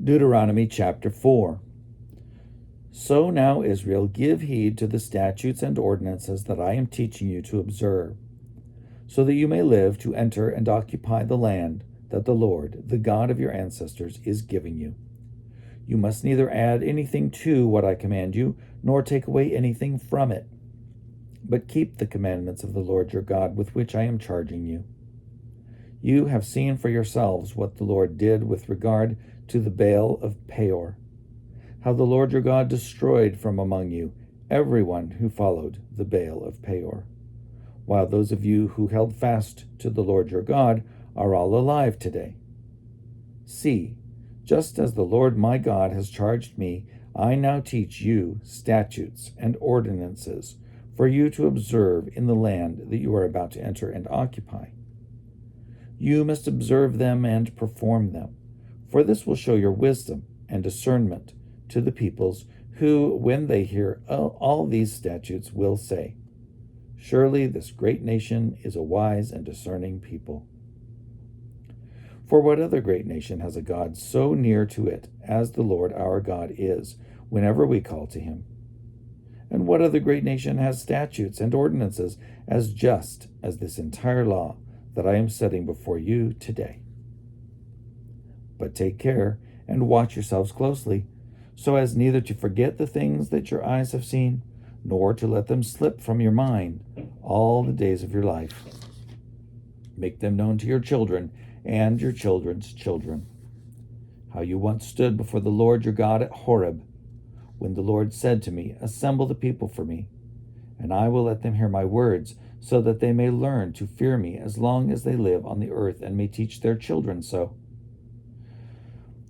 Deuteronomy chapter 4. So now, Israel, give heed to the statutes and ordinances that I am teaching you to observe, so that you may live to enter and occupy the land that the Lord, the God of your ancestors, is giving you. You must neither add anything to what I command you, nor take away anything from it, but keep the commandments of the Lord your God with which I am charging you. You have seen for yourselves what the Lord did with regard to the Baal of Peor, how the Lord your God destroyed from among you everyone who followed the Baal of Peor, while those of you who held fast to the Lord your God are all alive today. See, just as the Lord my God has charged me, I now teach you statutes and ordinances for you to observe in the land that you are about to enter and occupy. You must observe them and perform them, for this will show your wisdom and discernment to the peoples who, when they hear all these statutes, will say, "Surely this great nation is a wise and discerning people." For what other great nation has a God so near to it as the Lord our God is, whenever we call to him? And what other great nation has statutes and ordinances as just as this entire law that I am setting before you today? But take care and watch yourselves closely, so as neither to forget the things that your eyes have seen, nor to let them slip from your mind all the days of your life. Make them known to your children and your children's children, how you once stood before the Lord your God at Horeb, when the Lord said to me, "Assemble the people for me, and I will let them hear my words, so that they may learn to fear me as long as they live on the earth, and may teach their children so."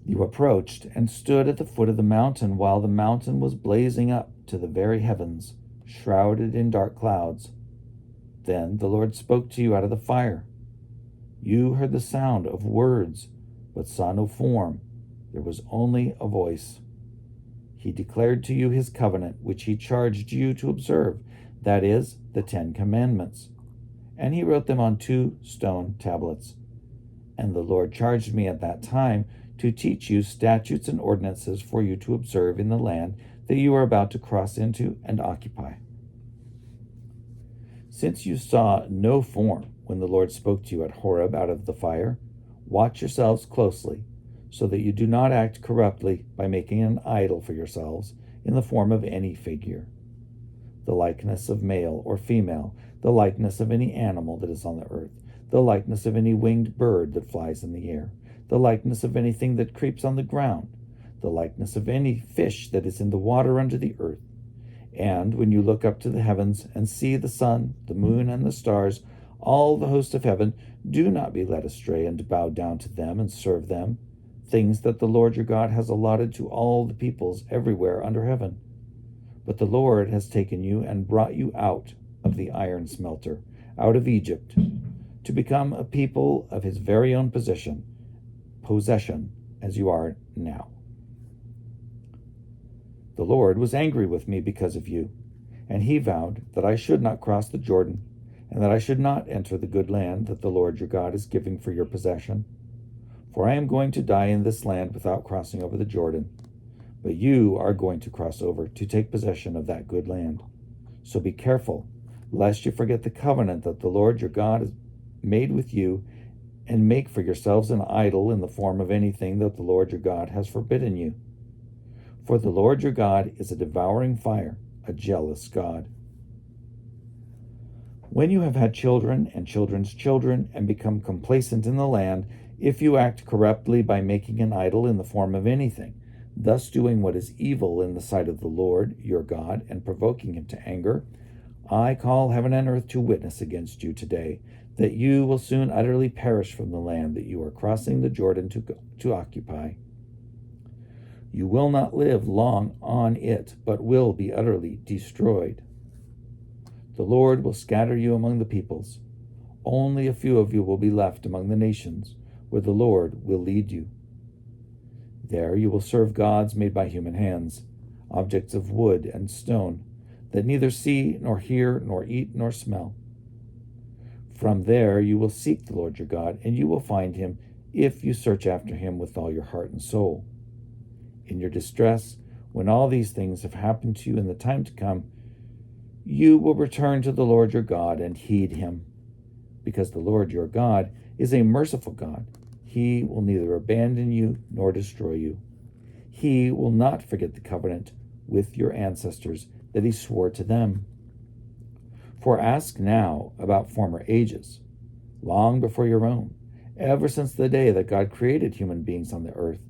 You approached and stood at the foot of the mountain while the mountain was blazing up to the very heavens, shrouded in dark clouds. Then the Lord spoke to you out of the fire. You heard the sound of words, but saw no form. There was only a voice. He declared to you his covenant, which he charged you to observe, that is, the 10 Commandments. And he wrote them on 2 stone tablets. And the Lord charged me at that time to teach you statutes and ordinances for you to observe in the land that you are about to cross into and occupy. Since you saw no form when the Lord spoke to you at Horeb out of the fire, watch yourselves closely, so that you do not act corruptly by making an idol for yourselves in the form of any figure, the likeness of male or female, the likeness of any animal that is on the earth, the likeness of any winged bird that flies in the air, the likeness of anything that creeps on the ground, the likeness of any fish that is in the water under the earth. And when you look up to the heavens and see the sun, the moon, and the stars, all the host of heaven, do not be led astray and bow down to them and serve them, things that the Lord your God has allotted to all the peoples everywhere under heaven. But the Lord has taken you and brought you out of the iron smelter, out of Egypt, to become a people of his very own possession, as you are now. The Lord was angry with me because of you, and he vowed that I should not cross the Jordan, and that I should not enter the good land that the Lord your God is giving for your possession. For I am going to die in this land without crossing over the Jordan, but you are going to cross over to take possession of that good land. So be careful, lest you forget the covenant that the Lord your God has made with you, and make for yourselves an idol in the form of anything that the Lord your God has forbidden you. For the Lord your God is a devouring fire, a jealous God. When you have had children and children's children, and become complacent in the land, if you act corruptly by making an idol in the form of anything, thus doing what is evil in the sight of the Lord your God, and provoking him to anger, I call heaven and earth to witness against you today, that you will soon utterly perish from the land that you are crossing the Jordan to occupy. You will not live long on it, but will be utterly destroyed. The Lord will scatter you among the peoples. Only a few of you will be left among the nations, where the Lord will lead you. There you will serve gods made by human hands, objects of wood and stone, that neither see, nor hear, nor eat, nor smell. From there you will seek the Lord your God, and you will find him if you search after him with all your heart and soul. in your distress, when all these things have happened to you in the time to come, you will return to the Lord your God and heed him, because the Lord your God is a merciful God. He will neither abandon you nor destroy you. He will not forget the covenant with your ancestors that he swore to them. For ask now about former ages, long before your own, ever since the day that God created human beings on the earth.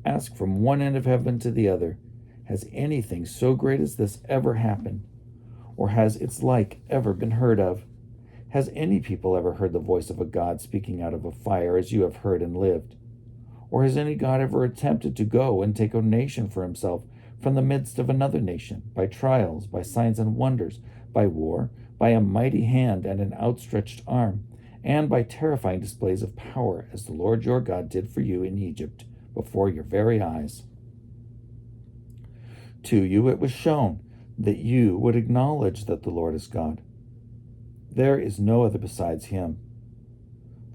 Ask from one end of heaven to the other, has anything so great as this ever happened? Or has its like ever been heard of? Has any people ever heard the voice of a God speaking out of a fire as you have heard and lived? Or has any God ever attempted to go and take a nation for himself from the midst of another nation, by trials, by signs and wonders, by war, by a mighty hand and an outstretched arm, and by terrifying displays of power, as the Lord your God did for you in Egypt, before your very eyes? To you it was shown that you would acknowledge that the Lord is God. There is no other besides him.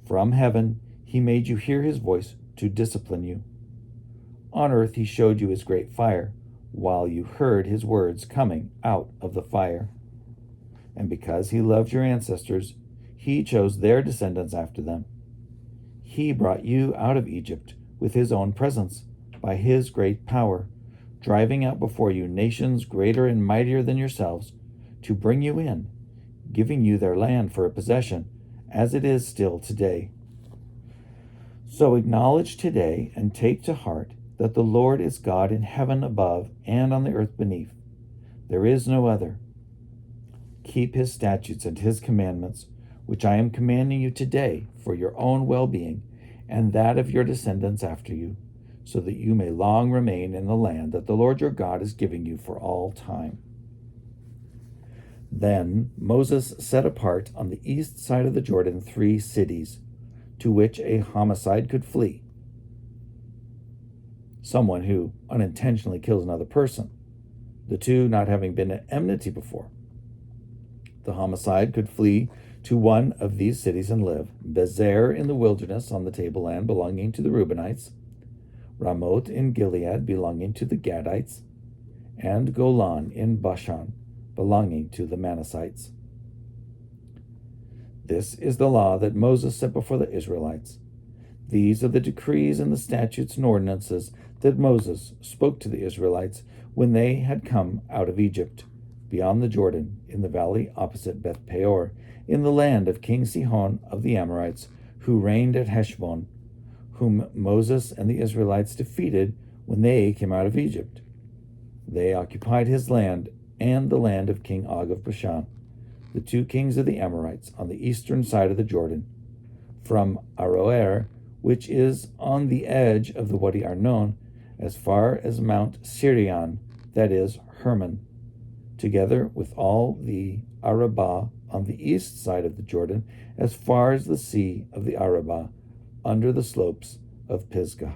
From heaven he made you hear his voice to discipline you. On earth he showed you his great fire, while you heard his words coming out of the fire. And because he loved your ancestors, he chose their descendants after them. He brought you out of Egypt with his own presence, by his great power, driving out before you nations greater and mightier than yourselves, to bring you in, giving you their land for a possession, as it is still today. So acknowledge today and take to heart that the Lord is God in heaven above and on the earth beneath. There is no other. Keep his statutes and his commandments, which I am commanding you today for your own well-being and that of your descendants after you, so that you may long remain in the land that the Lord your God is giving you for all time. Then Moses set apart on the east side of the Jordan 3 cities, to which a homicide could flee. Someone who unintentionally kills another person, the two not having been at enmity before. The homicide could flee to one of these cities and live: Bezer in the wilderness on the tableland belonging to the Reubenites, Ramoth in Gilead belonging to the Gadites, and Golan in Bashan belonging to the Manassites. This is the law that Moses set before the Israelites. These are the decrees and the statutes and ordinances that Moses spoke to the Israelites when they had come out of Egypt, beyond the Jordan, in the valley opposite Beth Peor, in the land of King Sihon of the Amorites, who reigned at Heshbon, whom Moses and the Israelites defeated when they came out of Egypt. They occupied his land and the land of King Og of Bashan, the two kings of the Amorites, on the eastern side of the Jordan, from Aroer, which is on the edge of the Wadi Arnon, as far as Mount Sirion, that is, Hermon, together with all the Arabah on the east side of the Jordan, as far as the sea of the Arabah, under the slopes of Pisgah.